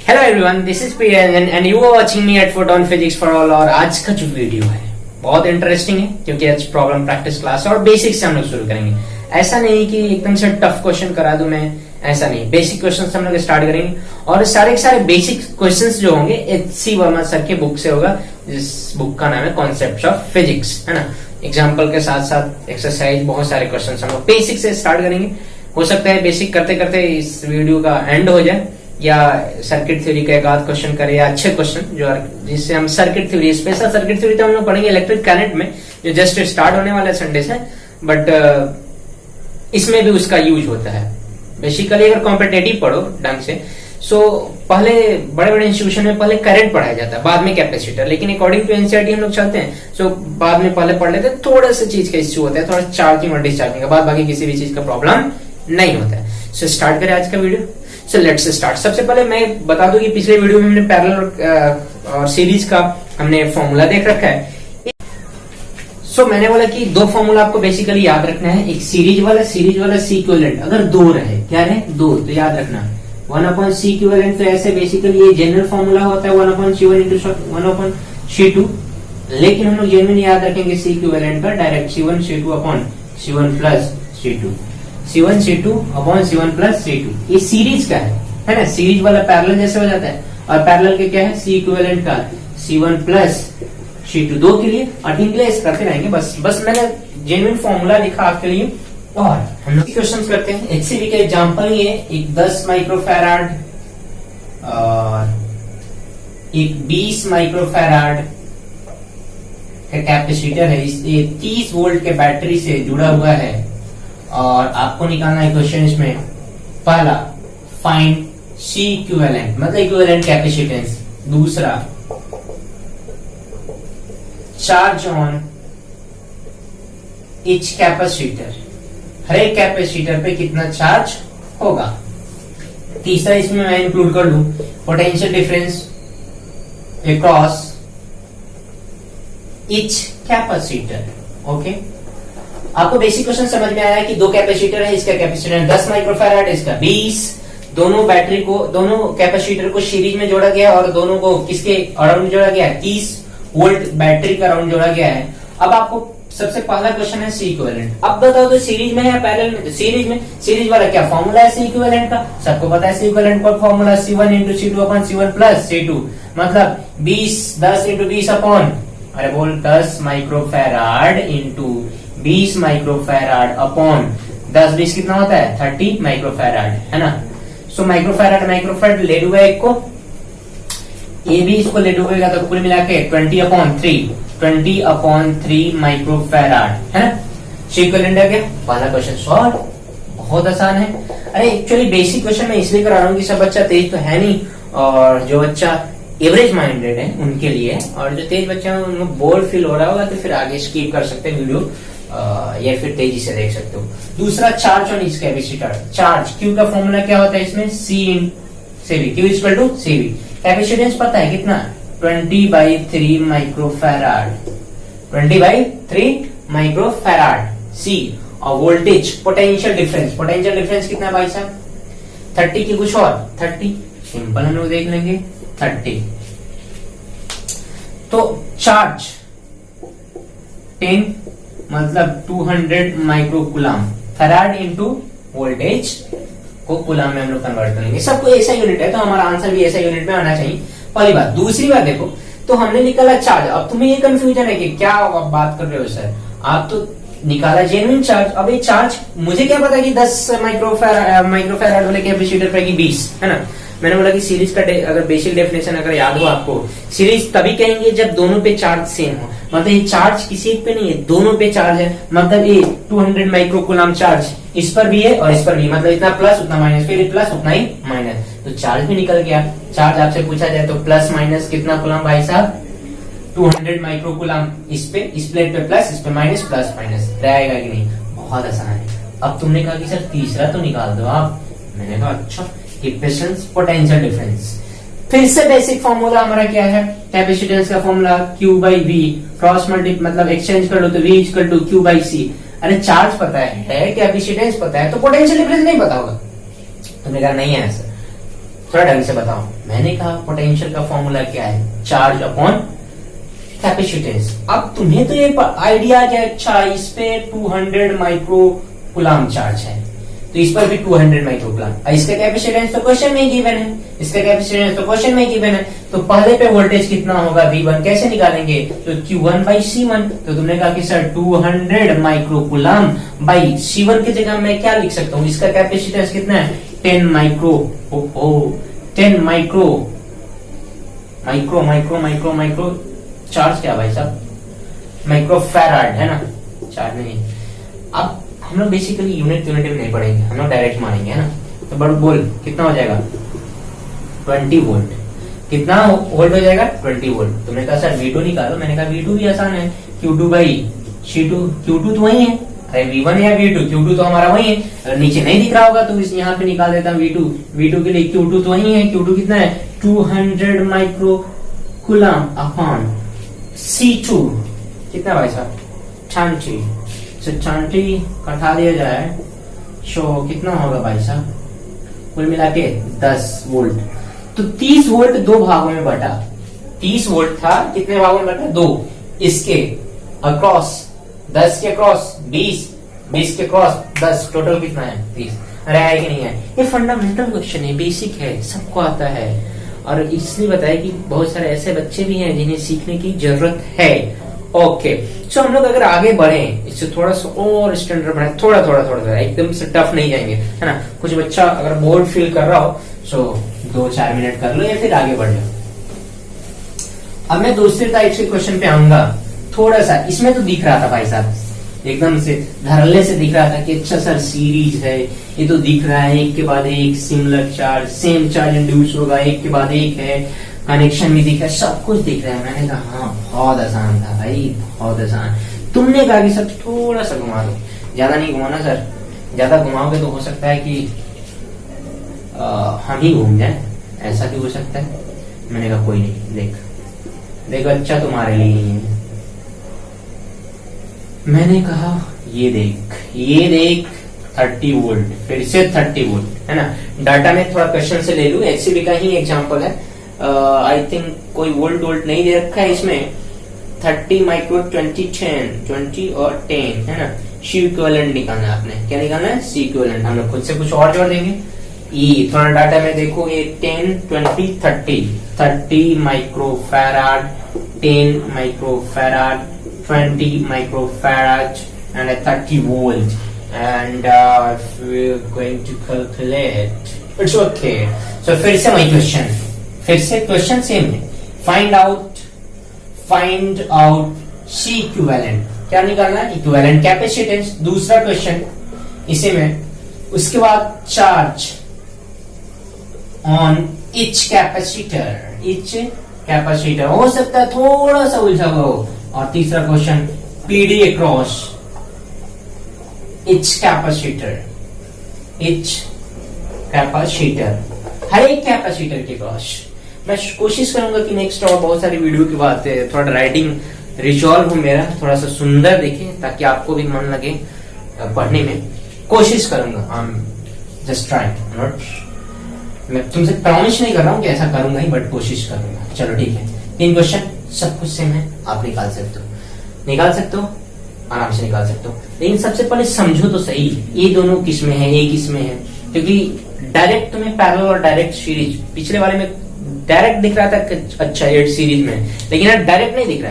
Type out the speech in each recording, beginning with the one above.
Hello everyone, this is Priyanjan and you are watching me at Photon physics for all. और आज का जो video है बहुत इंटरेस्टिंग है क्योंकि आज प्रॉब्लम प्रैक्टिस क्लास है और बेसिक से हम लोग शुरू करेंगे। ऐसा नहीं कि एकदम से टफ क्वेश्चन करा दूं मैं, ऐसा नहीं। बेसिक क्वेश्चन से हम लोग स्टार्ट करेंगे और सारे के सारे बेसिक क्वेश्चंस जो होंगे एच.सी. वर्मा सर के बुक से होगा, जिस बुक का नाम है कॉन्सेप्ट्स ऑफ फिजिक्स, है ना। एग्जाम्पल के साथ साथ एक्सरसाइज, बहुत सारे क्वेश्चन हम लोग बेसिक से स्टार्ट करेंगे। हो सकता है बेसिक करते करते इस वीडियो का एंड हो जाए या सर्किट थ्योरी का एक आध क्वेश्चन करे या अच्छे क्वेश्चन जो जिससे हम circuit theory, special circuit theory तो हम लोग पढ़ेंगे इलेक्ट्रिक करंट में जो जस्ट स्टार्ट होने वाला संडे से, बट इसमें भी उसका यूज होता है। बेसिकली अगर कॉम्पिटेटिव पढ़ो ढंग से, सो पहले बड़े बड़े इंस्टीट्यूशन में पहले करंट पढ़ाया जाता है, बाद में कैपेसिटर। लेकिन अकॉर्डिंग टू एनसीईआरटी हम लोग चलते हैं, सो बाद में पहले पढ़ लेते हैं। थोड़ा सा चीज का इश्यू होता है, थोड़ा चार्जिंग और डिस्चार्जिंग का, बाद बाकी किसी भी चीज का प्रॉब्लम नहीं होता है। सो स्टार्ट करें आज का वीडियो। So let's start. सबसे पहले मैं बता दूं कि पिछले वीडियो में हमने पैरेलल और सीरीज का हमने फॉर्मूला देख रखा है। सो मैंने बोला कि दो फॉर्मूला आपको बेसिकली याद रखना है, एक सीरीज वाला सी इक्विवेलेंट। अगर दो रहे, क्या रहे? दो, तो याद रखना 1/c इक्विवेलेंट। तो ऐसे बेसिकली ये जनरल फॉर्मूला होता है 1/c1 into 1/c2। लेकिन हम लोग जेन्युइन याद रखेंगे सी इक्विवेलेंट का direct C1 C2 upon C1 plus C2, C1 C2 upon C1 plus C2। ये सीरीज का है ना। सीरीज वाला पैरेलल जैसे हो जाता है, और पैरेलल के क्या है? सी इक्विवेलेंट का C1 प्लस C2। दो के लिए और तीन के लिए करते रहेंगे। बस मैंने जेन्युइन फॉर्मूला लिखा आपके लिए। और हम लोग क्वेश्चन करते हैं। एचसीवी का एग्जांपल ये एक 10 माइक्रोफैराड और एक 20 माइक्रोफैराड का कैपेसिटर है। ये 30 वोल्ट के बैटरी से जुड़ा हुआ है और आपको निकालना है क्वेश्चन इसमें पहला फाइंड सी इक्विवेलेंट, मतलब इक्विवेलेंट कैपेसिटेंस। दूसरा चार्ज ऑन ईच कैपेसिटर, हर एक कैपेसिटर पे कितना चार्ज होगा। तीसरा इसमें मैं इंक्लूड कर लूं potential difference across each capacitor. Okay, आपको बेसिक क्वेश्चन समझ में आया है कि दो कैपेसिटर है, इसका कैपेसिटर 10 माइक्रोफैराड, इसका 20। दोनों बैटरी को, दोनों कैपेसिटर को सीरीज में जोड़ा गया और दोनों को किसके अराउंड जोड़ा गया है? 30 वोल्ट बैटरी का अराउंड जोड़ा गया है। अब आपको सबसे पहला क्वेश्चन है सी इक्विवेलेंट। अब बताओ तो सीरीज में है या पैरेलल में? तो सीरीज में। सीरीज वाला क्या फॉर्मूला है सी इक्विवेलेंट का? सबको पता है सी इक्विवेलेंट का formula C1 into C2 upon C1 plus C2, मतलब 10 into 20 अपॉन, अरे बोल 10 माइक्रोफैराड इंटू 20 माइक्रोफैराड अपॉन 10-20 कितना होता है? 30 माइक्रोफैराड, है ना। सो माइक्रोफैराड ले लूंगा एक को, ये भी इसको ले लूंगा, तो कुल मिला के 20/3 माइक्रोफैराड, है ना। इक्विवेलेंट है क्या? पहला क्वेश्चन सॉल्व। बहुत आसान है। अरे एक्चुअली बेसिक क्वेश्चन मैं इसलिए करा रहा हूँ कि सब बच्चा तेज तो है नहीं, और जो बच्चा एवरेज माइंडेड है उनके लिए, और जो तेज बच्चा है उनको बोर फील हो रहा होगा तो फिर आगे स्किप कर सकते हैं वीडियो, या फिर तेजी से देख सकते हो। दूसरा charge on each capacitor. Charge Q का फॉर्मूला क्या होता है इसमें? C in CV, Q equal to CV। Capacitance पता है कितना? 20/3 माइक्रोफैराड, 20/3 माइक्रोफैराड C। और वोल्टेज पोटेंशियल डिफरेंस कितना भाई साहब? 30 की कुछ और 30, सिंपल हम लोग देख लेंगे 30। तो चार्ज 10 मतलब 200 माइक्रोकुलाम, फैराड इंटू वोल्टेज को कुलाम में हम लोग कन्वर्ट करेंगे। सबको ऐसा यूनिट है तो हमारा आंसर भी ऐसा यूनिट में आना चाहिए, पहली बात। दूसरी बात देखो, तो हमने निकाला चार्ज। अब तुम्हें ये कंफ्यूजन है कि क्या आप बात कर रहे हो सर, आप तो निकाला जेन्युइन चार्ज। अब ये चार्ज मुझे क्या पता कि 10 माइक्रोफैराड वाले कैपेसिटर पे 20, है ना। मैंने बोला कि सीरीज का अगर बेसिक डेफिनेशन अगर याद हो आपको, सीरीज तभी कहेंगे जब दोनों पे चार्ज सेम हो। मतलब ये चार्ज किसी एक पे नहीं है, दोनों पे चार्ज है। मतलब ये 200 माइक्रोकुलाम चार्ज इस पर भी है और इस पर भी, मतलब इतना प्लस उतना माइनस, फिर प्लस उतना ही माइनस, तो चार्ज भी निकल गया। चार्ज आपसे पूछा जाए तो प्लस माइनस कितना कुलाम भाई साहब? 200 माइक्रोकुलाम। इस पे, इस प्लेट पे प्लस, इस पे माइनस, प्लस माइनस रहेगा कि नहीं? बहुत आसान है। अब तुमने कहा कि सर तीसरा तो निकाल दो आप, मैंने कहा अच्छा, कैपेसिटेंस पोटेंशियल डिफरेंस। फिर से बेसिक फॉर्मूला हमारा क्या है? कैपेसिटेंस का फॉर्मूला Q/V, क्रॉस मल्टी मतलब एक्सचेंज कर लो तो V इक्वल टू Q/C। अरे चार्ज पता है, कैपेसिटेंस पता है, तो पोटेंशियल डिफरेंस नहीं पता होगा। तुमने कहा नहीं है सर, थोड़ा ढंग से बताओ। मैंने कहा पोटेंशियल का फॉर्मूला क्या है, चार्ज अपॉन कैपेसिटेंस। अब तुम्हें तो ये आइडिया क्या, अच्छा इस पे 200 माइक्रो कूलम चार्ज है, तो इस पर भी 200 माइक्रो कूलम। इसका कैपेसिटेंस तो क्वेश्चन में गिवन है, इसका कैपेसिटेंस तो क्वेश्चन में गिवन है, तो पहले पे वोल्टेज कितना होगा V1 कैसे निकालेंगे, तो Q1 बाई C1। तो तुमने कहा कि sir 200 micro coulomb by C1 की जगह मैं क्या लिख सकता हूँ, इसका कैपेसिटेंस कितना है 10 micro, 10 micro micro micro micro micro charge क्या भाई साहब, माइक्रो फैराड है ना, चार्ज नहीं। अब हम लोग बेसिकली यूनिट में नहीं पढ़ेंगे, हम लोग डायरेक्ट मारेंगे है ना। तो बड़ा बोल कितना हो जाएगा 20 वोल्ट, कितना वोल्ट हो जाएगा 20 वोल्ट। तुमने कहा सर V2 निकालो, मैंने कहा V2 भी आसान है, Q2 बाई C2, Q2 तो वही है, अरे V1 या V2, Q2 तो हमारा वही है। अगर नीचे नहीं दिख रहा होगा तो इस यहाँ पे निकाल देता हूँ V2, V2 के लिए Q2 तो वही है, Q2 कितना है 200 माइक्रो कूलम अपॉन C2 कितना भाई साहब 20, तो 20 कटा दिया जाए शो कितना होगा भाई साहब, कुल मिला के 10 वोल्ट। तो 30 वोल्ट दो भागों में बटा, 30 वोल्ट था कितने भागों में बटा, दो। इसके अक्रॉस 10 के क्रॉस 20, 20 के क्रॉस 10, टोटल कितना है 30। अरे है कि नहीं है, ये फंडामेंटल क्वेश्चन है, बेसिक है, सबको आता है। और इसलिए बताया कि बहुत सारे ऐसे बच्चे भी हैं जिन्हें सीखने की जरूरत है। ओके सो हम लोग अगर आगे बढ़े, इससे थोड़ा सा और स्टैंडर्ड बढ़े, थोड़ा थोड़ा थोड़ा थोड़ा एकदम से टफ नहीं जाएंगे है ना। कुछ बच्चा अगर बोर्ड फील कर रहा हो सो 2-4 मिनट कर लो या फिर आगे बढ़ जाओ। अब मैं दूसरे टाइप के क्वेश्चन पे आऊंगा। थोड़ा सा इसमें तो दिख रहा था भाई साहब, एकदम से धरले से दिख रहा था कि अच्छा सर सीरीज है, ये तो दिख रहा है एक के बाद एक similar charge, same charge induce होगा, एक के बाद एक है, कनेक्शन भी दिख रहा है, सब कुछ दिख रहा है। मैंने कहा हाँ बहुत आसान था भाई, बहुत आसान। तुमने कहा कि सर थोड़ा सा घुमा दो, ज्यादा नहीं घुमाना सर, ज्यादा घुमाओगे तो हो सकता है कि हम ही घूम जाए, ऐसा भी हो सकता है। मैंने कहा कोई नहीं, देख अच्छा तुम्हारे लिए ही है। मैंने कहा ये देख 30 वोल्ट, फिर से 30 वोल्ट है ना। डाटा में थोड़ा क्वेश्चन से ले लू, HCB का ही एग्जांपल है। आई थिंक कोई वोल्ट नहीं दे रखा है इसमें। 30 माइक्रो 20 और 10 है ना। C इक्विवेलेंट निकालना है आपने, क्या निकालना है C इक्विवेलेंट। हम लोग खुद से कुछ और जोड़ देंगे। ये थोड़ा डाटा में देखो, ये 10 20 30 micro farad, 10 micro farad, 20 microfarad and 30 volt, and if we're going to calculate, it's okay. So फिर से वही क्वेश्चन, फिर से क्वेश्चन सेम है। फाइंड आउट C इक्विवेलेंट, क्या निकालना है इक्विवेलेंट कैपेसिटेंस। दूसरा क्वेश्चन इसी में, उसके बाद चार्ज ऑन ईच कैपेसिटर, हो सकता है थोड़ा सा उलझा हुआ हो। और तीसरा question PD across each capacitor, हर एक कैपेसिटर के क्रॉस। मैं कोशिश करूंगा कि नेक्स्ट और बहुत सारी वीडियो की बात है, थोड़ा राइटिंग रिजॉल्व हो मेरा, थोड़ा सा सुंदर दिखे, ताकि आपको भी मन लगे पढ़ने में। कोशिश करूंगा, I am just trying, not, मैं तुमसे प्रॉमिस नहीं कर रहा हूँ कि ऐसा करूंगा ही, बट कोशिश करूंगा। चलो ठीक है, 3 क्वेश्चन सब कुछ सेम है, आप निकाल सकते हो, आराम से निकाल सकते हो। लेकिन सबसे पहले समझो तो सही, ये दोनों किसमें है, ये किसमें है। क्योंकि डायरेक्ट तुम्हें पैरेलल और डायरेक्ट सीरीज, पिछले वाले में डायरेक्ट दिख रहा था कि अच्छा ये सीरीज में है, लेकिन यहाँ डायरेक्ट नहीं दिख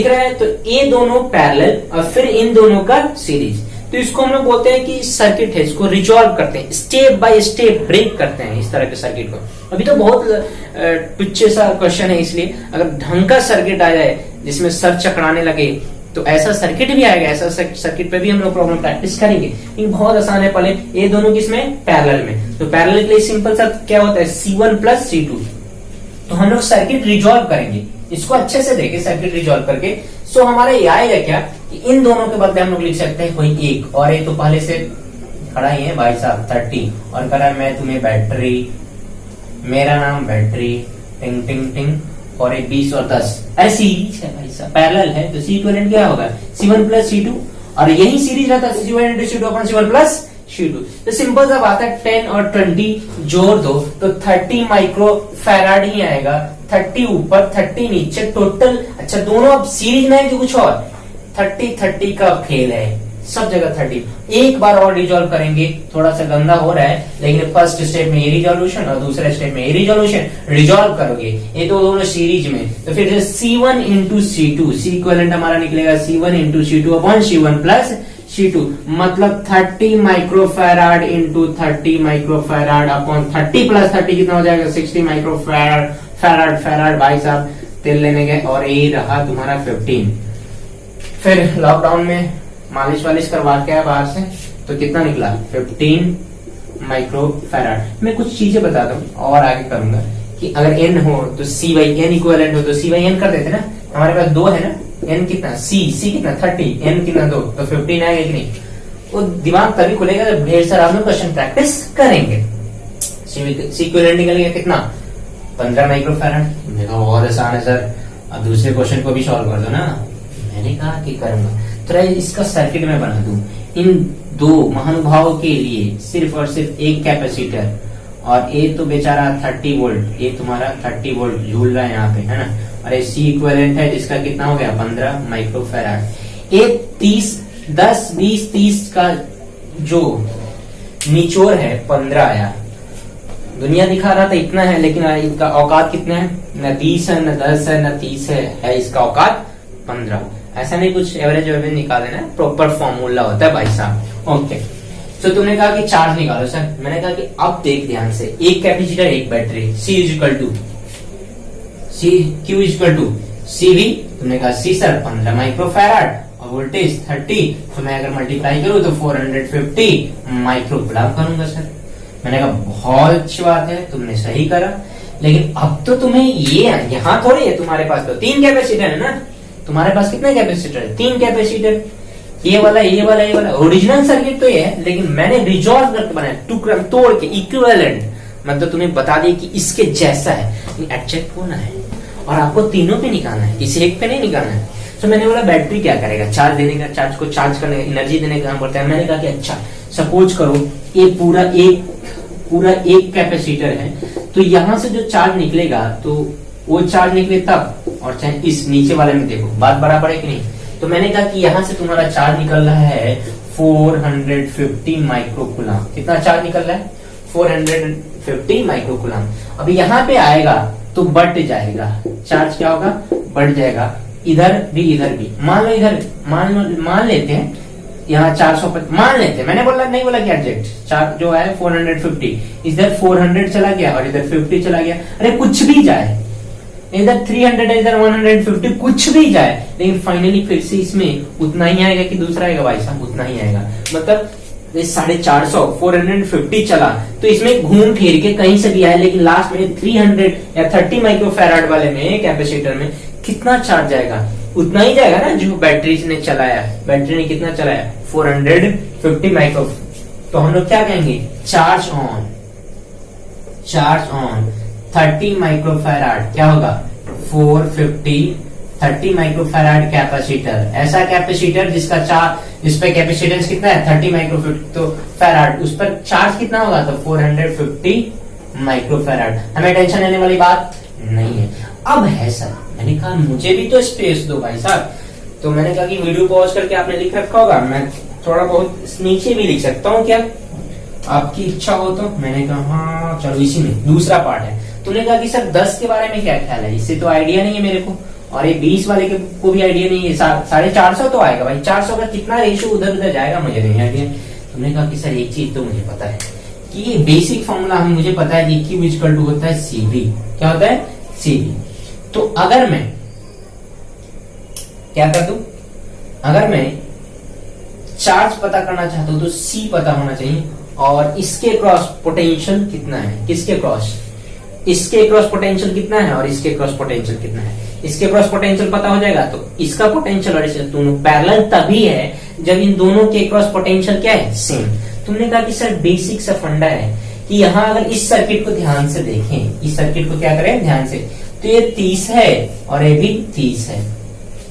रहा है। तो ये दोनों पैरेलल और फिर इन दोनों का सीरीज, तो इसको हम लोग बोलते हैं कि सर्किट है, इसको रिजॉल्व करते हैं, स्टेप बाय स्टेप ब्रेक करते हैं इस तरह के सर्किट को। अभी तो बहुत टुच्चे सा क्वेश्चन है, इसलिए अगर ढंग का सर्किट आ जाए जिसमें सर चकराने लगे तो ऐसा सर्किट भी आएगा, ऐसा सर्किट पे भी हम लोग प्रॉब्लम प्रैक्टिस करेंगे। लेकिन बहुत आसान है। पहले ये दोनों किसमें पैरेलल में, तो पैरेलल के लिए सिंपल सा क्या होता है C1 प्लस C2। तो हम लोग सर्किट रिजॉल्व करेंगे, इसको अच्छे से देखें सर्किट रिजॉल्व करके। सो हमारा ये आएगा क्या कि इन दोनों के बदले हम लोग लिख सकते हैं कोई एक, और ये तो पहले से खड़ा ही है भाई साहब 30, और कह रहा है मैं तुम्हें बैटरी, मेरा नाम बैटरी, टिंग टिंग टिंग, और एक 20 और 10। अरे सीरीज है भाई साहब, पैरेलल है, तो C इक्विवेलेंट क्या होगा C1 प्लस C2, और यही सीरीज रहता है C1 into C2 upon C1 plus C2। तो सिंपल सा बात है, 10 और 20 जोड़ दो तो 30 माइक्रो फैराड ही आएगा। 30 ऊपर 30 नीचे टोटल। अच्छा दोनों अब सीरीज में है कि कुछ और? 30 का फेल है, सब जगह 30। एक बार और रिजॉल्व करेंगे, थोड़ा सा गंदा हो रहा है लेकिन फर्स्ट स्टेप में ये रिजोल्यूशन और दूसरे स्टेप में ये रिजोल्यूशन, रिजॉल्व करोगे ये तो दोनों सीरीज में। तो फिर C1 इंटू C2, सी इक्विवेलेंट हमारा निकलेगा C1 into C2 upon C1 plus C2, मतलब 30 microfarad into 30 microfarad upon 30 plus 30 कितना हो जाएगा? 60 माइक्रोफैराड। फैराड भाई साहब तेल लेने गए और ये रहा तुम्हारा 15। फिर लॉकडाउन में मालिश वालिश करवा के आया बाहर से, तो कितना निकला? 15 माइक्रोफैराड। मैं कुछ चीजें बताता हूँ और आगे करूंगा कि अगर n हो तो C बाई एन इक्विवेलेंट हो तो C बाई एन कर देते ना। हमारे पास 2 है ना, n कितना? C कितना? 30, n कितना? 2, तो 15 आएगा कि नहीं? वो दिमाग तभी खुलेगा जब ढेर सारा हम लोग क्वेश्चन प्रैक्टिस करेंगे। C इक्विवेलेंट निकल गया कितना? 15 माइक्रोफैराड। मैंने कहा बहुत आसान है सर, अब दूसरे क्वेश्चन को भी सॉल्व कर दो ना। मैंने कहा कि करूंगा, तो इसका सर्किट में बना दूं। इन दो महानुभावों के लिए सिर्फ और सिर्फ एक कैपेसिटर, और ये तो बेचारा 30 वोल्ट, ये तुम्हारा 30 वोल्ट झूल रहा है यहाँ पे, है ना। और ये C इक्विवेलेंट है जिसका कितना हो गया? 15 माइक्रोफैराड। ये 10, 20, 30 का जो निचोड़ है 15 आया। दुनिया दिखा रहा था इतना है, लेकिन इसका औकात कितना है? न 20 है, न 10 है, न 30 है इसका औकात 15। ऐसा नहीं कुछ एवरेज निकाल देना, प्रॉपर फॉर्मूला होता है भाई साहब। ओके, तो तुमने कहा कि चार्ज निकालो सर। मैंने कहा कि अब देख ध्यान से, एक कैपेसिटर एक battery, Q equal to CV। तुमने कहा C सर 15 माइक्रोफैराड और वोल्टेज 30, तो मैं अगर मल्टीप्लाई करूं तो 450 माइक्रोकूलम करूंगा सर। मैंने कहा बहुत अच्छी बात है, तुमने सही करा। लेकिन अब तो तुम्हें ये यहाँ थोड़ी है, तुम्हारे पास तो 3 कैपेसिटर है ना। तुम्हारे पास कितने कैपेसिटर है? 3 कैपेसिटर, ये वाला, ये वाला, ये वाला। ओरिजिनल सर्किट तो ये है, लेकिन मैंने रिजॉल्व करके बनाया, टुकड़ा तोड़ के, इक्विवेलेंट। मतलब तुम्हें बता दिया कि इसके जैसा है, एग्जैक्ट होना है और आपको तीनों पे निकालना है, किसी एक पे नहीं निकालना है। तो मैंने बोला बैटरी क्या करेगा? चार्ज देने का, चार्ज को चार्ज करने का, एनर्जी देने का काम करता है। मैंने कहा कि अच्छा सपोज करो ये पूरा एक कैपेसिटर है, तो यहां से जो चार्ज निकलेगा तो वो चार्ज निकले तब, और चाहे इस नीचे वाले में देखो, बात बराबर है कि नहीं। तो मैंने कहा कि यहां से तुम्हारा चार्ज निकल रहा है 450 माइक्रोकूलम। कितना चार्ज निकल रहा है? 450 माइक्रोकूलम। अभी यहाँ पे आएगा तो बढ़ जाएगा चार्ज, क्या होगा? बढ़ जाएगा। इधर भी मान लो, इधर मान लेते हैं यहाँ 450 मान लेते हैं। मैंने बोला नहीं बोला कि एग्जैक्ट चार्ज जो है 450, इधर 400 चला गया और इधर 50 चला गया। अरे कुछ भी जाए, इधर 300 है, इधर 150, कुछ भी जाए, लेकिन फाइनली फिर से इसमें उतना ही आएगा कि दूसरा आएगा? भाई साहब उतना ही आएगा। मतलब 450, 450 चला तो इसमें घूम फिर के कहीं से भी आया, लेकिन लास्ट में 300 या 30 माइक्रोफैराड वाले में कैपेसिटर में कितना चार्ज जाएगा? उतना ही जाएगा ना जो बैटरी ने चलाया। बैटरी ने कितना चलाया? 450 माइक्रो। तो हम लोग क्या कहेंगे? चार्ज ऑन 30 माइक्रोफैराड क्या होगा? 450 30 माइक्रोफैराड कैपेसिटर। ऐसा कैपेसिटर जिस पे कैपेसिटेंस कितना है? 30 माइक्रोफैराड, उस पर चार्ज कितना होगा? तो 450 माइक्रोफैराड। हमें टेंशन लेने वाली बात नहीं है। अब है सर, मैंने कहा मुझे भी तो स्पेस दो भाई साहब। तो मैंने कहा कि वीडियो पॉज करके आपने लिख रखा होगा, मैं थोड़ा बहुत नीचे भी लिख सकता हूँ क्या, आपकी इच्छा हो तो। मैंने कहा हाँ चलो, इसी में दूसरा पार्ट है। तुमने कहा कि सर 10 के बारे में क्या ख्याल है? इससे तो आइडिया नहीं है मेरे को, और ये 20 वाले को भी आइडिया नहीं है। 450 तो आएगा भाई, 400 का कितना रेशियो उधर उधर जाएगा मुझे नहीं आइडिया। तुमने कहा कि सर एक चीज तो मुझे पता है कि ये बेसिक फॉर्मूला मुझे पता है कि Q इक्वल टू होता है CV। क्या होता है? CV। तो अगर मैं क्या कर दूं, अगर मैं चार्ज पता करना चाहता हूं तो C पता होना चाहिए, और इसके क्रॉस पोटेंशियल कितना है, किसके क्रॉस, इसके क्रॉस पोटेंशियल कितना है और इसके क्रॉस पोटेंशियल कितना है। इसके क्रॉस पोटेंशियल पता हो जाएगा तो इसका पोटेंशियल और इसका दोनों पैरेलल तभी है जब इन दोनों के क्रॉस पोटेंशियल क्या है? सेम। तुमने कहा कि सर बेसिक सा फंडा है कि यहाँ अगर इस सर्किट को ध्यान से देखें, इस सर्किट को क्या करें ध्यान से, तो ये 30 है और ये भी 30 है,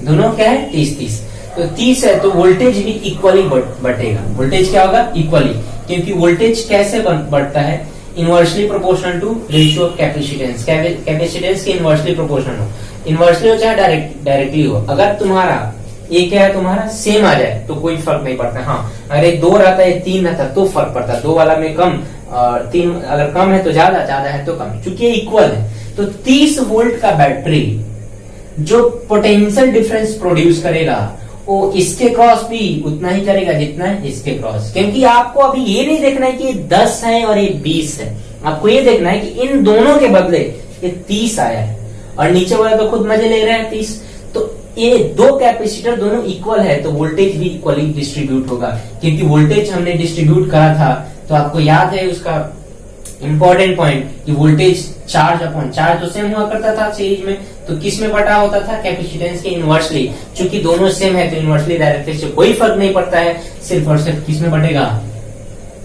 दोनों क्या है 30। तो 30 है तो वोल्टेज भी इक्वली बटेगा। वोल्टेज क्या होगा? इक्वली, क्योंकि वोल्टेज कैसे बढ़ता है, inversely proportional to ratio of capacitance. Capacitance के इनवर्सली प्रोपोर्शनल हो, इनवर्सली हो चाहे डायरेक्टली हो। अगर तुम्हारा ये क्या है, तुम्हारा सेम आ जाए तो कोई फर्क नहीं पड़ता। हाँ, अगर ये 2 रहता है 3 रहता तो फर्क पड़ता, 2 वाला में कम और 3 अगर कम है तो ज्यादा, ज्यादा है तो कम। चूंकि ये इक्वल है तो 30 वोल्ट का बैटरी जो पोटेंशियल डिफरेंस प्रोड्यूस करेगा वो इसके क्रॉस भी उतना ही करेगा जितना है इसके क्रॉस। क्योंकि आपको अभी ये नहीं देखना है कि ये 10 है और ये 20 है, आपको ये देखना है कि इन दोनों के बदले ये 30 आया है और नीचे वाला तो खुद मजे ले रहे हैं 30। तो ये 2 कैपेसिटर दोनों इक्वल है तो वोल्टेज भी इक्वली डिस्ट्रीब्यूट होगा। क्योंकि वोल्टेज हमने डिस्ट्रीब्यूट करा था तो आपको याद है उसका इंपॉर्टेंट पॉइंट कि वोल्टेज चार्ज अपॉन चार्ज तो सेम हुआ करता था सीरीज में, तो किस में बटा होता था, कैपेसिटेंस के इनवर्सली। चूंकि दोनों सेम है तो इनवर्सली डायरेक्टली से कोई फर्क नहीं पड़ता है, सिर्फ और सिर्फ किस में बटेगा,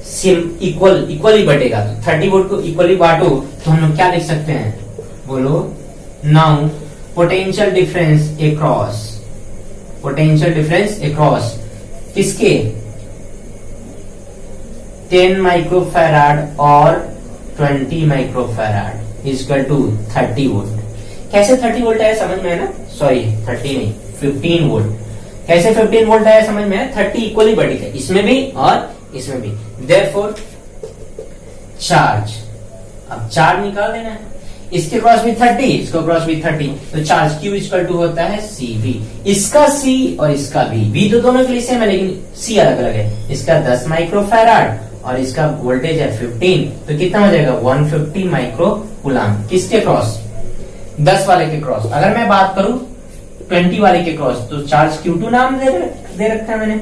सेम इक्वली बटेगा। तो 30 वोल्ट को इक्वली बांटो तो हम लोग क्या लिख सकते हैं, बोलो। नाउ पोटेंशियल डिफरेंस अक्रॉस किसके, 10 माइक्रोफैराड और 20 माइक्रोफैराड इक्वल टू 30 वोल्ट। कैसे 30 वोल्ट आया समझ में है ना, सॉरी 30 नहीं 15 वोल्ट। कैसे 15 वोल्ट आया समझ में है, 30 इक्वली बढ़ी है इसमें भी और इसमें भी। देयरफॉर चार्ज, अब चार्ज निकाल देना है, इसके क्रॉस भी 30, इसका क्रॉस भी 30, तो चार्ज Q इक्वल टू होता है CV। इसका C और इसका V तो दोनों के लिए सेम है लेकिन C अलग अलग है। इसका 10 माइक्रोफैराड और इसका वोल्टेज है 15, तो कितना हो जाएगा 150 माइक्रो कूलाम। किसके क्रॉस, 10 वाले के क्रॉस। अगर मैं बात करूं 20 वाले के क्रॉस तो चार्ज Q2 नाम दे रखा है मैंने,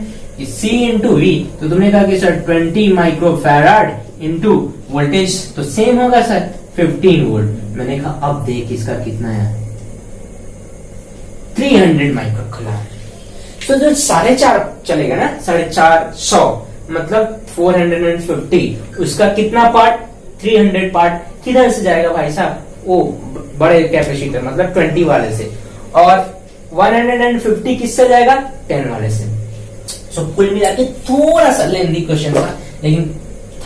C इंटू V। तो तुमने कहा कि सर 20 माइक्रोफैराड इंटू वोल्टेज तो सेम होगा सर 15 वोल्ट। मैंने कहा अब देख इसका कितना है, 300 माइक्रो कूलाम। तो जो 4.5 चलेगा ना, 450 मतलब 450, उसका कितना पार्ट, 300 पार्ट किधर से जाएगा भाई साहब, वो बड़े कैपेसिटर मतलब 20 वाले से, और 150 किससे जाएगा, 10 वाले से। सो कुल मिला के थोड़ा सा लेंथी क्वेश्चन था लेकिन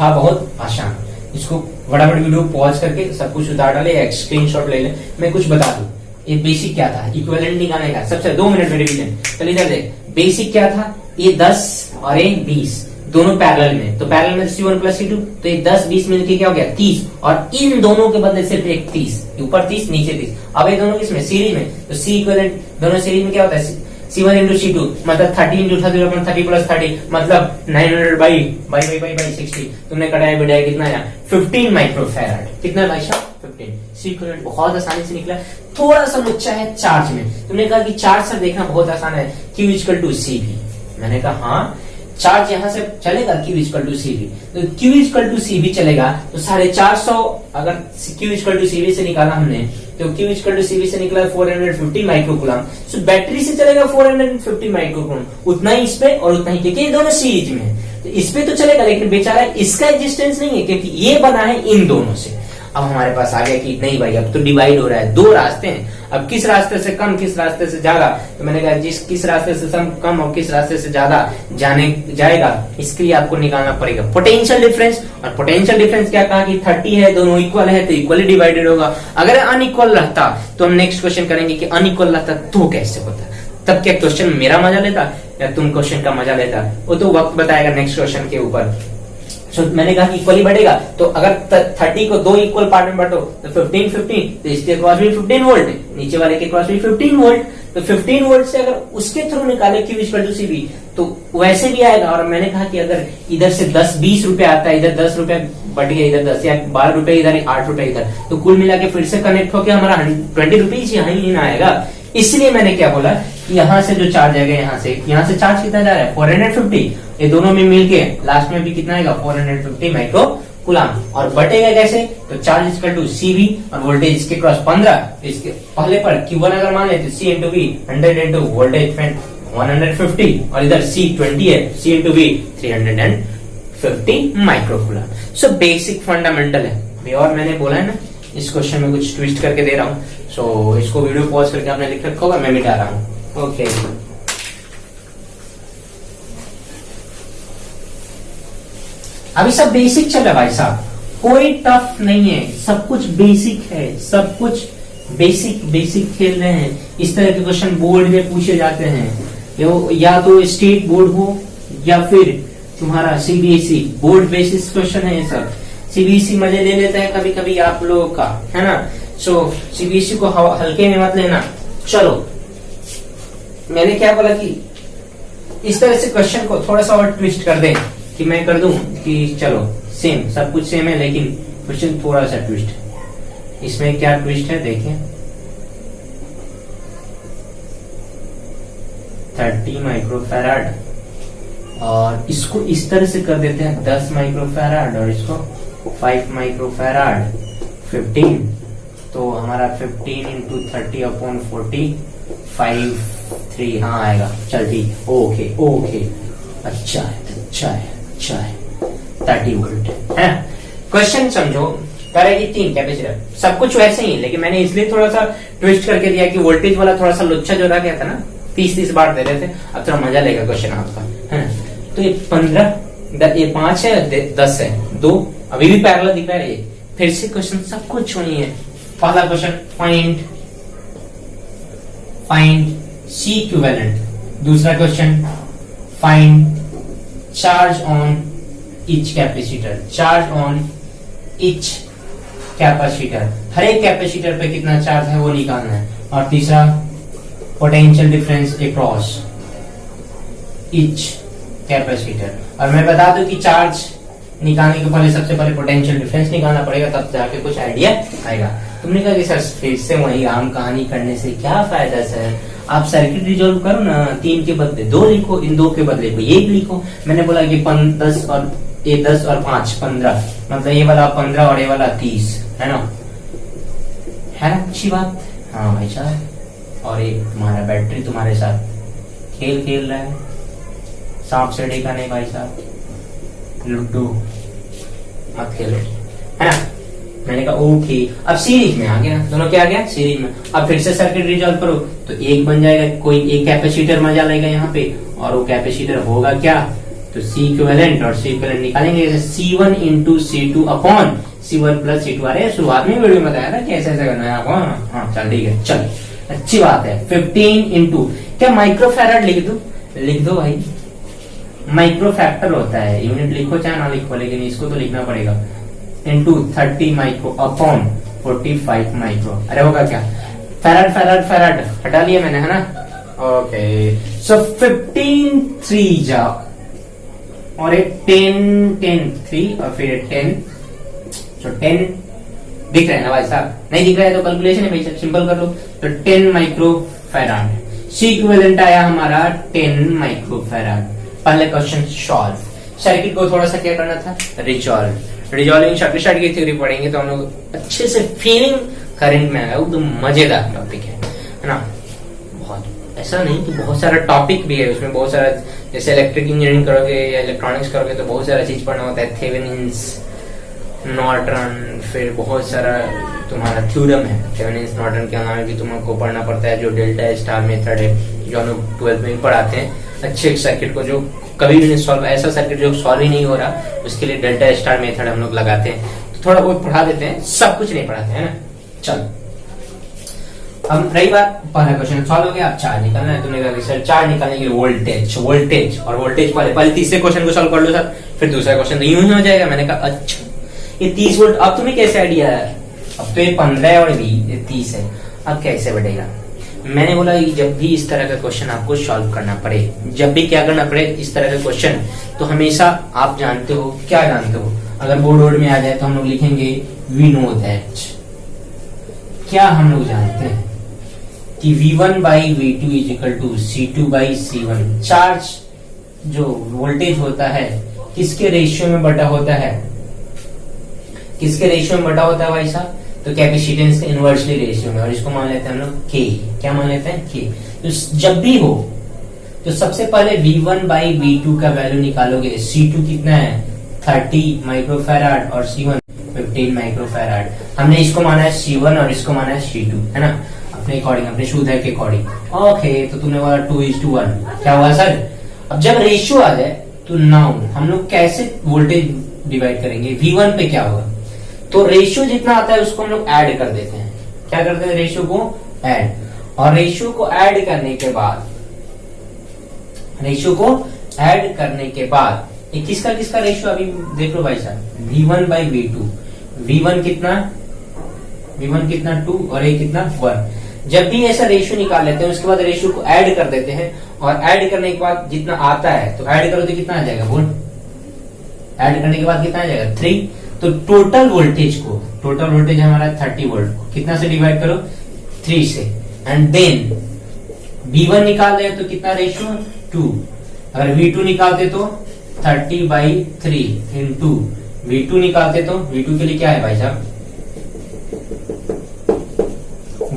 था बहुत आसान। इसको फटाफट वीडियो पॉज करके सब कुछ उतार डाले या स्क्रीनशॉट ले ले। मैं कुछ बता दूं, ये बेसिक क्या था, इक्विवेलेंट निकालने का सबसे 2 मिनट में रिवीजन। चलिए इधर देख, बेसिक क्या था, ये 10 और ये 20 दोनों पैरेलल में, तो पैरेलल में C1 प्लस C2, तो ये 10 20 मिलके क्या हो गया 30, और इन दोनों के बदले सिर्फ एक 30, ऊपर 30 नीचे 30। अब ये दोनों किसमें, सीरीज में, तो C इक्विवेलेंट दोनों सीरीज में क्या होता है, C1 इंटू C2 मतलब 30 इंटू 30 प्लस 30 मतलब 900 बाई 60। तुमने कटाया बिठाया कितना आया, 15 माइक्रोफैराड। कितना भाई साहब, 15। C इक्विवेलेंट बहुत आसानी से निकला। थोड़ा सा मुच्छा है चार्ज में, तुमने कहा कि चार्ज सर देखना बहुत आसान है, Q इक्वल टू CV। मैंने कहा हाँ, चार्ज यहां से चलेगा Q इक्वल टू CV, तो Q इक्वल टू CV चलेगा तो 450, अगर Q इक्वल टू CV से निकाला हमने तो Q इक्वल टू CV से निकला 450 माइक्रोकूलम। सो बैटरी से चलेगा 450 माइक्रोकूलम, उतना ही इस पे और उतना ही, क्योंकि ये दोनों सीरीज में है तो इस पे तो चलेगा, लेकिन बेचारा इसका एग्जिस्टेंस नहीं है क्योंकि ये बना है इन दोनों से। अब हमारे पास आ गया कि नहीं भाई अब तो डिवाइड हो रहा है, 2 रास्ते हैं, अब किस रास्ते से कम किस रास्ते से ज्यादा, तो मैंने कहा किस रास्ते से कम और किस रास्ते से ज्यादा जाएगा इसके लिए आपको निकालना पड़ेगा पोटेंशियल डिफरेंस। और पोटेंशियल डिफरेंस क्या कहा कि 30 है, दोनों इक्वल है तो इक्वली डिवाइडेड होगा। अगर अनइक्वल रहता तो हम नेक्स्ट क्वेश्चन करेंगे कि अनइक्वल रहता तो कैसे होता, तब क्या क्वेश्चन मेरा मजा लेता या तुम क्वेश्चन का मजा लेता, वो तो वक्त बताएगा नेक्स्ट क्वेश्चन के ऊपर। So, मैंने कहा कि इक्वली बढ़ेगा, तो अगर 30 को 2 इक्वल पार्ट में बांटो तो 15 तो इसके क्रॉस भी 15 वोल्ट, नीचे वाले के क्रॉस भी 15 वोल्ट, तो 15 वोल्ट से अगर उसके थ्रू निकाले Q इक्वल टू CV तो वैसे भी आएगा। और मैंने कहा कि अगर इधर से 10-20 रुपए आता है, इधर 10 रुपए बढ़ गया, इधर 10 या 12 रुपए इधर 8 रुपए इधर, तो कुल मिला के फिर से कनेक्ट होकर हमारा 20 रुपीज यहीं आएगा। इसलिए मैंने क्या बोला, यहाँ से जो चार्ज आएगा, यहाँ से चार्ज कितना जा रहा है 450, ये दोनों में मिलके लास्ट में भी कितना आएगा 450 माइक्रो कूलाम। और बटेगा कैसे, तो चार्ज इक्वल टू CV और वोल्टेज इसके क्रॉस 15, इसके पहले पर Q1 अगर मान ले तो C into V 100 into voltage 150 और इधर C 20 है, C into V 350 micro coulomb. So basic fundamental है। और मैंने बोला है ना इस क्वेश्चन में कुछ ट्विस्ट करके दे रहा हूँ, सो इसको वीडियो पॉज करके आपने लिख रखा होगा, मैं मिटा रहा हूँ। ओके अभी सब बेसिक चल रहा है भाई साहब, कोई टफ नहीं है, सब कुछ बेसिक है, सब कुछ बेसिक खेल रहे हैं। इस तरह के क्वेश्चन बोर्ड में पूछे जाते हैं, या तो स्टेट बोर्ड हो या फिर तुम्हारा सीबीएसई बोर्ड बेसिस क्वेश्चन है। ये सब सीबीएसई मजे ले लेता है कभी कभी आप लोगों का, है ना। सो सीबीएसई को हल्के में मत लेना। चलो, मैंने क्या बोला कि इस तरह से क्वेश्चन को थोड़ा सा और ट्विस्ट कर दें, कि मैं कर दूं कि चलो सेम, सब कुछ सेम है लेकिन क्वेश्चन थोड़ा सा ट्विस्ट। इसमें क्या ट्विस्ट है देखिए, 30 माइक्रोफैराड, और इसको इस तरह से कर देते हैं 10 माइक्रोफैराड, और इसको 5 माइक्रोफैराड 15, तो हमारा 15 इंटू 30/40 5 हाँ आएगा। चल ठीक, ओके अच्छा है 30 वोल्ट है। क्वेश्चन समझो, करेगी 3 कैपेसिटर, सब कुछ वैसे ही, लेकिन मैंने इसलिए थोड़ा सा ट्विस्ट करके दिया कि वोल्टेज वाला थोड़ा सा लुच्चा जो रह गया था ना, 30 बार दे रहे थे, अब थोड़ा मजा लेगा क्वेश्चन आपका, है ना। तो ये 15, ये 5 है, 10 है, 2 अभी भी पैरेलल दिख रहा है। फिर से क्वेश्चन सब कुछ वही है। पहला क्वेश्चन फाइंड सी इक्विवेलेंट, दूसरा question find charge on each capacitor, charge on each capacitor, हर एक कैपेसिटर पे कितना चार्ज है वो निकालना है, और तीसरा potential difference across each capacitor. और मैं बता दूं कि चार्ज निकालने के पहले सबसे पहले पोटेंशियल डिफरेंस निकालना पड़ेगा, तब जाके कुछ आइडिया आएगा। तुमने कहा कि सर फिर से वही राम कहानी करने से क्या फायदा सर, आप सर्किट रिजॉल्व करो ना, 3 के बदले 2 लिखो, इन 2 के बदले कोई 1 लिखो। मैंने बोला कि 10 और 5 15, मतलब ये वाला 15 और ये वाला 30, है ना अच्छी बात। हाँ भाई साहब, और ये तुम्हारा बैटरी तुम्हारे साथ खेल रहा है, सांप सीढ़ी का नहीं भाई साहब, लूडो मत खेलो, है ना। मैंने कहा ओके, अब सीरीज में आ गया, दोनों क्या आ गया सीरीज में। अब फिर से सर्किट रिजॉल्व करो तो 1 बन जाएगा, कोई एक कैपेसिटर मजा लेगा यहाँ पे, और वो कैपेसिटर होगा क्या, तो सी इक्विवेलेंट, और सी इक्विवेलेंट निकालेंगे C1 into C2 upon C1 plus C2। अरे शुरुआत में वीडियो में बताया था कैसे ऐसा करना है। हाँ चल ठीक है, चल अच्छी बात है। 15 इंटू क्या माइक्रोफैराड लिख दो भाई, माइक्रोफैक्टर होता है, यूनिट लिखो चाहे ना लिखो, लेकिन इसको तो लिखना पड़ेगा। Into 30 micro upon 45 micro. अरे होगा क्या, फैराड हटा लिया मैंने, है ना। ओके, सो 15 3 जा, और एक 10 3, और फिर 10, सो 10 दिख रहा है ना भाई साहब, नहीं दिख रहा है तो कैलकुलेशन है भाई, सिंपल कर लो। तो 10 माइक्रोफैराड, सी इक्विवेलेंट आया हमारा 10 माइक्रोफैराड। पहले क्वेश्चन सॉल्व, सर्किट को थोड़ा सा क्या करना था, रिजॉल्विंग सर्किट की थ्योरी पढ़ेंगे तो हम लोग अच्छे से फीलिंग करंट में आएगा, एकदम मजेदार टॉपिक है ना। बहुत ऐसा नहीं कि बहुत सारा टॉपिक भी है उसमें, बहुत सारा, जैसे इलेक्ट्रिक इंजीनियरिंग करोगे या इलेक्ट्रॉनिक्स करोगे तो बहुत सारा चीज पढ़ना होता है, थेवेनिन्स, नॉर्टन, फिर बहुत सारा तुम्हारा थ्योरम है। थेवेनिन्स नॉर्टन के अलावा भी तुमको पढ़ना पड़ता है, जो डेल्टा स्टार मेथड है जो हम लोग 12th में पढ़ाते हैं। अच्छे सर्किट को जो कभी भी नहीं सॉल्व, ऐसा सर्किट जो सॉल्व ही नहीं हो रहा, उसके लिए डेल्टा स्टार मेथड हम लोग लगाते हैं, तो थोड़ा बहुत पढ़ा देते हैं, सब कुछ नहीं पढ़ाते हैं ना। चल, अब रही बात, पहला क्वेश्चन सॉल्व हो गया, अब चार्ज निकालना है। तुमने कहा सर चार्ज निकालने के लिए वोल्टेज और वोल्टेज पहले तीसरे क्वेश्चन को सॉल्व कर लो सर, फिर दूसरा क्वेश्चन तो यूं ही हो जाएगा। मैंने कहा अच्छा ये 30 वोल्ट, अब तुम्हें कैसे आइडिया है, अब तो ये 15 और 30 है, अब कैसे बढ़ेगा। मैंने बोला जब भी इस तरह का क्वेश्चन आपको सॉल्व करना पड़े, जब भी क्या करना पड़े इस तरह का क्वेश्चन, तो हमेशा आप जानते हो, क्या जानते हो, अगर बोर्ड में आ जाए तो हम लोग लिखेंगे वी नो दैट, क्या हम लोग जानते हैं कि V1 by V2 is equal to C2 by C1। Charge जो वोल्टेज होता है किसके रेशियो में बटा होता है, किसके रेशियो में बटा होता है भाई साहब, तो कैपेसिटेंस के इनवर्सली रेशियो में, और इसको मान लेते हैं हम लोग K, क्या मान लेते हैं K। तो जब भी हो तो सबसे पहले V1 बाई V2 का वैल्यू निकालोगे। C2 कितना है 30 माइक्रोफैराड और C1 15 माइक्रोफैराड। हमने इसको माना है C1 और इसको माना है C2, है ना, अपने अकॉर्डिंग, अपने शुद्ध है के अकॉर्डिंग। ओके, तो तुमने बोला 2:1, क्या हुआ सर। अब जब रेशियो आ जाए तो नाउ हम लोग कैसे वोल्टेज डिवाइड करेंगे, V1 पे क्या होगा, तो रेशियो जितना आता है उसको हम लोग ऐड कर देते हैं। क्या करते हैं, रेशियो को ऐड, और रेशियो को ऐड करने के बाद, रेशियो को ऐड करने के बाद ये किसका किसका रेशियो अभी देख लो भाई साहब, V1 बाई V2, V1 कितना, V1 कितना 2 और ये कितना 1। जब भी ऐसा रेशियो निकाल लेते हैं उसके बाद रेशियो को ऐड कर देते हैं, और ऐड करने के बाद जितना आता है तो ऐड करो तो कितना आ जाएगा, बोल, ऐड करने के बाद कितना आ जाएगा 3। तो टोटल वोल्टेज हमारा 30 वोल्ट, कितना से डिवाइड करो 3 से, एंड देन V1 निकाल रहे तो कितना रेशियो 2, अगर V2 निकालते तो 30/3 इंटू V2 निकालते तो V2 के लिए क्या है भाई साहब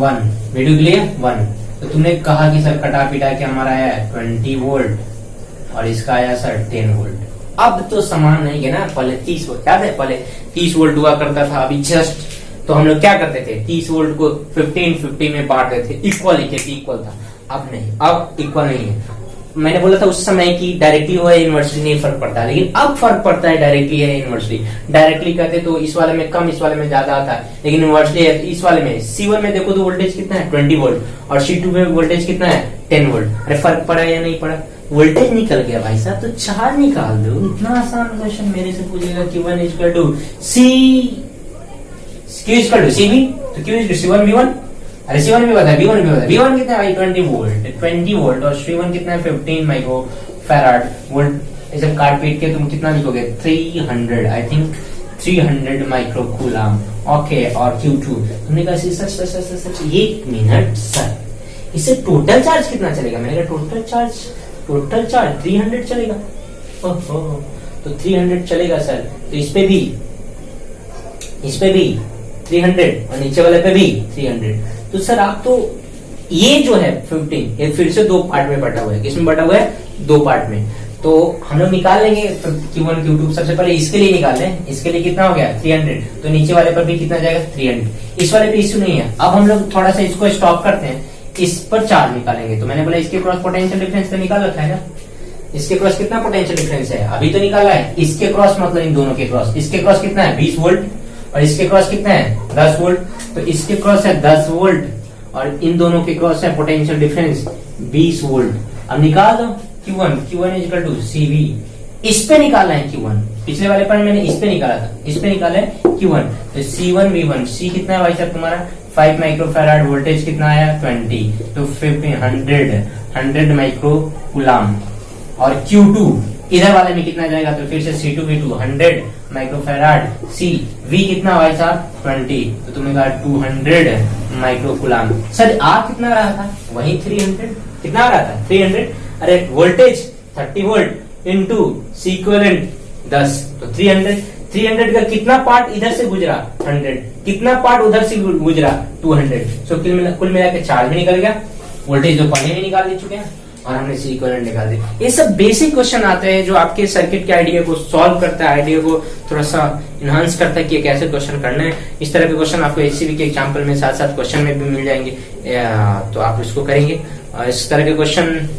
1, V2 के लिए 1। तो तुमने कहा कि सर कटा पिटा के हमारा आया 20 वोल्ट और इसका आया सर 10 वोल्ट। अब तो समान नहीं है ना, पहले 30 वोल्ट, याद है पहले 30 वोल्ट हुआ करता था, अभी जस्ट तो हम लोग क्या करते थे 30 वोल्ट को 15-50 में बांट देते थे, इक्वल था। अब नहीं, अब इक्वल नहीं है। मैंने बोला था उस समय कि डायरेक्टली हुआ इन्वर्सली नहीं फर्क पड़ता है, लेकिन अब फर्क पड़ता है डायरेक्टली है इन्वर्सली। डायरेक्टली करते तो इस वाले में कम, इस वाले में ज्यादा आता है, लेकिन इन्वर्सली है इस वाले में C1 में देखो तो वोल्टेज कितना है 20 वोल्ट और C2 में वोल्टेज कितना है 10 वोल्ट। अरे फर्क पड़ा या नहीं पड़ा, वोल्टेज निकल गया भाई साहब, तो चार्ज निकाल दो। इतना आसान क्वेश्चन मेरे से पूछेगा Q1 equal to Q equal to CV, तो Q इक्वल C1 V1, अरे C1 भी बता, V1 भी बता। V1 कितना है 20 वोल्ट और C1 कितना है 15 माइक्रो फैराड वोल्ट। इसे काट पीट के तुम कितना लिखोगे 300, I think 300 micro coulomb. Okay, और Q2 तुमने कहा सच 1 मिनट सर, इससे टोटल चार्ज कितना चलेगा? मैंने कहा टोटल चार्ज 300 चलेगा। ओहो, तो 300 चलेगा सर, तो इस पे भी 300 और नीचे वाले पे भी 300। तो सर आप तो ये जो है 15 ये फिर से 2 पार्ट में बटा हुआ है। किसमें बटा हुआ है? 2 पार्ट में। तो हम लोग निकाल लेंगे Q1 Q2। सबसे पहले इसके लिए निकाल लें, इसके लिए कितना हो गया 300, तो नीचे वाले पर भी कितना जाएगा 300। इस वाले पे इश्यू नहीं है। अब हम लोग थोड़ा सा इसको स्टॉप करते हैं, इस पर चार्ज निकालेंगे। तो मैंने बोला इसके क्रॉस पोटेंशियल डिफरेंस तो निकाल रखा है ना, इसके क्रॉस कितना पोटेंशियल डिफरेंस है अभी तो निकाला है। इसके क्रॉस मतलब इन दोनों के क्रॉस, इसके क्रॉस कितना है 20 वोल्ट और इसके क्रॉस कितना है 10 वोल्ट। तो इसके क्रॉस है 10 वोल्ट और इन दोनों के क्रॉस है पोटेंशियल डिफरेंस 20 वोल्ट। अब निकाल दो Q1 इक्वल टू CV। इस पे निकालना है Q1, पिछले वाले पर मैंने इस पे निकाला था, इस पे निकाला है Q1। तो C1 V1, C कितना है भाई साहब तुम्हारा 5 माइक्रो फैराड, वोल्टेज कितना आया 20, तो 100 माइक्रो कूलम। और Q2 इधर वाले में कितना जाएगा, तो फिर से C2 V2 100 micro farad, V कितना भाई साहब 20, तो तुमने कहा 200 माइक्रो कूलम। सर आ कितना रहा था वही 300, कितना आ रहा था 300। अरे voltage 30 volt into C equivalent 10, तो 300 का कितना पार्ट इधर से गुजरा 100, कितना पार्ट उधर से गुजरा 200। सो कुल मिला के चार्ज भी निकल गया, वोल्टेज तो पहले भी निकाल दे चुके हैं और हमने C इक्विवेलेंट निकाल दिया। ये सब बेसिक क्वेश्चन आते हैं जो आपके सर्किट के आइडिया को सॉल्व करता है, आइडिया को थोड़ा सा इनहांस करता है कि कैसे क्वेश्चन करना है। इस तरह के क्वेश्चन आपको HCV के एग्जाम्पल में साथ साथ क्वेश्चन में भी मिल जाएंगे, तो आप इसको करेंगे। और इस तरह के क्वेश्चन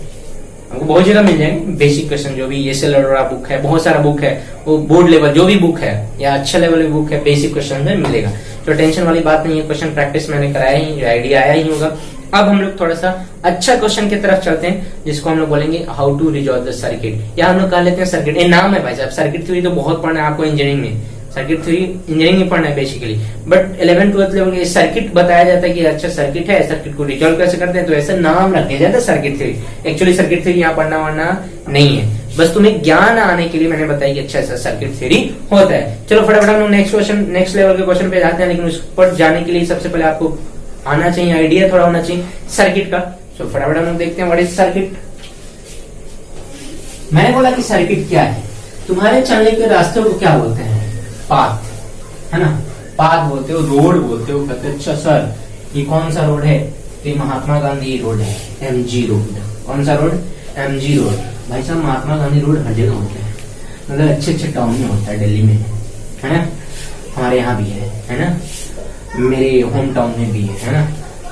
आपको बहुत जगह मिल जाएंगे। बेसिक क्वेश्चन जो भी SL अरोड़ा बुक है, बहुत सारा बुक है, वो बोर्ड लेवल जो भी बुक है या अच्छा लेवल की बुक है, बेसिक क्वेश्चन में मिलेगा। तो टेंशन वाली बात नहीं है, क्वेश्चन प्रैक्टिस मैंने कराया ही, आइडिया आया ही होगा। अब हम लोग थोड़ा सा अच्छा क्वेश्चन की तरफ चलते हैं, जिसको हम लोग बोलेंगे how to resolve the circuit, या हम लोग कह लेते हैं सर्किट। ये नाम है भाई साहब, सर्किट थ्योरी तो बहुत पढ़ना है आपको इंजीनियरिंग में, सर्किट थ्योरी इंजीनियरिंग में पढ़ना है बेसिकली। बट 11th-12th लेवल के सर्किट बताया जाता है कि अच्छा सर्किट है, सर्किट को रिजॉल्व कैसे करते हैं, तो ऐसा नाम रख दिया जाता है circuit theory. Actually circuit theory यहाँ पढ़ना वढ़ना नहीं है, बस तुम्हें ज्ञान आने के लिए मैंने बताया कि अच्छा ऐसा सर्किट थ्योरी होता है। चलो फटाफट हम लोग नेक्स्ट लेवल के क्वेश्चन पे जाते हैं, लेकिन उस पर जाने के लिए सबसे पहले आपको आना चाहिए, आइडिया थोड़ा होना चाहिए सर्किट का। तो फटाफट हम लोग देखते हैं व्हाट इज सर्किट। मैंने बोला कि सर्किट क्या है, तुम्हारे चलने के रास्तों को क्या बोलते हैं, पाथ, है ना, पाथ बोलते हो, रोड बोलते हो। कहते अच्छा सर ये कौन सा रोड है, ये महात्मा गांधी रोड है, MG रोड। कौन सा रोड, MG रोड। भाई साहब महात्मा गांधी रोड हर जगह होता है, मतलब अच्छे टाउन में होता है, दिल्ली में है ना, हमारे यहाँ भी है ना, मेरे होम टाउन में भी है ना,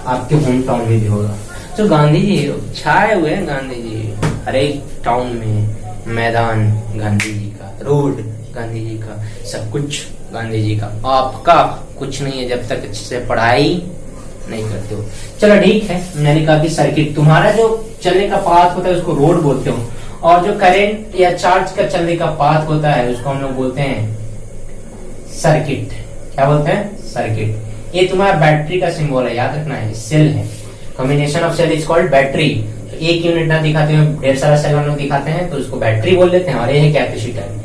आपके होम टाउन में भी होगा। तो गांधी जी छाए हुए हैं, गांधी जी हर एक टाउन में मैदान गांधी जी का, रोड गांधी जी का, सब कुछ गांधी जी का, आपका कुछ नहीं है जब तक अच्छे से पढ़ाई नहीं करते हो। चलो ठीक है, मैंने कहा कि सर्किट, तुम्हारा जो चलने का पाथ होता है उसको रोड बोलते हो, और जो करंट या चार्ज का चलने का पाथ होता है उसको हम लोग बोलते हैं सर्किट। क्या बोलते हैं? सर्किट। ये तुम्हारा बैटरी का सिंबल है, याद रखना है, सेल है, combination of cell is called battery. तो एक यूनिट ना दिखाते हुए ढेर सारा सेल हम लोग दिखाते हैं तो उसको बैटरी बोल देते हैं। और ये है कैपेसिटर,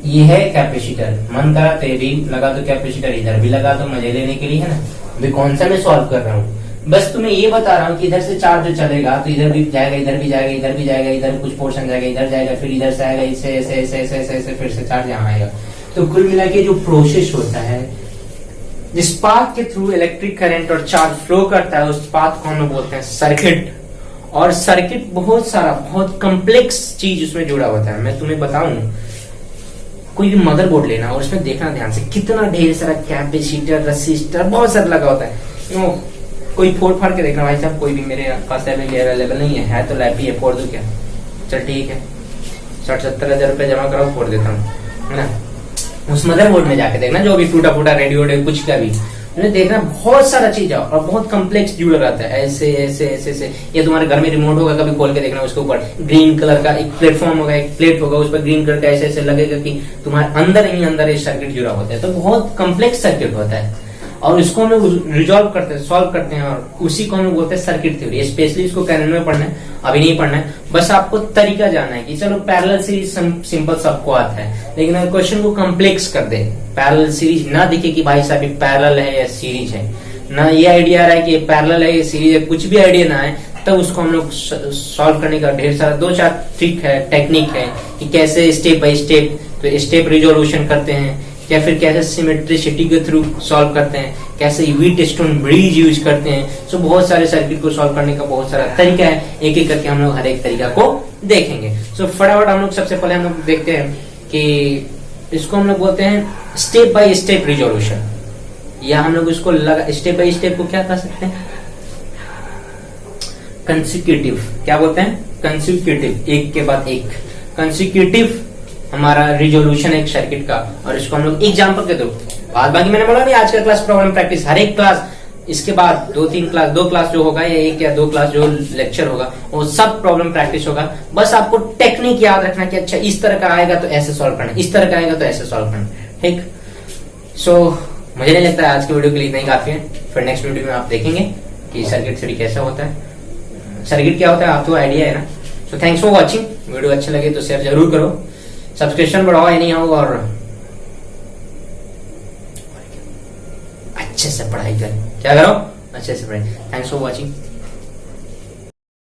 ये है कैपेसिटर। मन करा तो ये भी लगा दो कैपेसिटर, इधर भी लगा दो, मजे लेने के लिए, है ना। अभी कौन सा मैं सॉल्व कर रहा हूँ, बस तुम्हें ये बता रहा हूँ कि इधर से चार्ज जो चलेगा तो इधर भी जाएगा, इधर भी जाएगा, इधर भी जाएगा, इधर कुछ पोर्शन जाएगा, इधर जाएगा, फिर इधर से आएगा, इससे ऐसे ऐसे ऐसे ऐसे ऐसे फिर से चार्ज यहाँ आएगा। तो कुल मिला के जो प्रोसेस होता है, जिस पाथ के थ्रू इलेक्ट्रिक करंट और चार्ज फ्लो करता है, उस पाथ को हम लोग बोलते हैं सर्किट। और सर्किट बहुत सारा, बहुत कॉम्प्लेक्स चीज उसमें जुड़ा होता है। मैं तुम्हें बताऊं, कोई भी मदरबोर्ड लेना और उसमें देखना ध्यान से, कितना ढेर सारा कैपेसिटर, रेसिस्टर, बहुत सारा लगा होता है। कोई फोड़ फाड़ के देखना भाई साहब, कोई भी मेरे पास अवेलेबल नहीं है तो लैप ही है, फोड़ दो क्या? चल ठीक है, 60-70 हजार रुपए जमा कराओ, फोड़ देता हूँ, है ना। उस मदरबोर्ड में जाके देखना, जो भी टूटा फूटा रेडियो कुछ का भी, उन्हें देखना बहुत सारा चीज है और बहुत कम्प्लेक्स जुड़ा रहता है, ऐसे ऐसे ऐसे ऐसे। ये तुम्हारे घर में रिमोट होगा, कभी खोल के देखना, उसके ऊपर ग्रीन कलर का एक प्लेटफॉर्म होगा, एक प्लेट होगा, उस पर ग्रीन कलर का ऐसे ऐसे लगेगा कि तुम्हारे अंदर ही अंदर ये सर्किट जुड़ा होता है। तो बहुत कम्प्लेक्स सर्किट होता है और इसको हम लोग रिजॉल्व करते हैं, सॉल्व करते हैं, और उसी को हम लोग बोलते हैं सर्किट थ्योरी। स्पेशली इसको कैनन में पढ़ना है, अभी नहीं पढ़ना है, बस आपको तरीका जानना है कि चलो पैरेलल सीरीज सिंपल सबको आता है, लेकिन अगर क्वेश्चन को कम्प्लेक्स कर दे, पैरेलल सीरीज ना दिखे कि भाई साहब ये पैरेलल है या सीरीज है, ना ये आइडिया आ रहा है कि ये पैरेलल है या सीरीज है, कुछ भी आइडिया ना है, तब उसको हम लोग सॉल्व करने का ढेर सारा 2-4 ट्रिक है, टेक्निक है कि कैसे स्टेप बाय स्टेप, तो स्टेप रिजोल्यूशन करते हैं, या फिर कैसे सिमेट्रिसिटी के थ्रू सॉल्व करते हैं, कैसे व्हीटस्टोन ब्रिज यूज करते हैं। सो बहुत सारे सर्किट को सॉल्व करने का बहुत सारा तरीका है, एक एक करके हम लोग हर एक तरीका को देखेंगे। सो फटाफट हम लोग सबसे पहले हम लोग देखते हैं कि इसको हम लोग बोलते हैं स्टेप बाय स्टेप रिजोल्यूशन, या हम लोग इसको लगा स्टेप बाय स्टेप को क्या कर सकते हैं, कंसेक्यूटिव। क्या बोलते हैं? कंसेक्यूटिव, एक के बाद एक, कंसेक्यूटिव हमारा रिजोल्यूशन है एक सर्किट का। और इसको हम लोग एग्जांपल के थ्रू, बाद बाकी मैंने बोला नहीं, आज का क्लास प्रॉब्लम प्रैक्टिस, हर एक क्लास, इसके बाद 2-3 क्लास, 2 क्लास जो होगा या 1 या 2 क्लास जो लेक्चर होगा वो सब प्रॉब्लम प्रैक्टिस होगा। बस आपको टेक्निक याद रखना कि अच्छा इस तरह का आएगा तो ऐसे सॉल्व करना, इस तरह का आएगा तो ऐसे सॉल्व करना, ठीक। सो मुझे नहीं लगता है आज की वीडियो के लिए इतना ही काफी है। फिर नेक्स्ट वीडियो में आप देखेंगे कि सर्किट थ्योरी कैसा होता है, सर्किट क्या होता है, आपको आइडिया है ना। So thanks for watching, video अच्छा लगे तो शेयर जरूर करो, सब्सक्रिप्शन बढ़ाओ एनी हाउ, और अच्छे से पढ़ाई करो। क्या करो? अच्छे से पढ़ाई। Thanks for watching.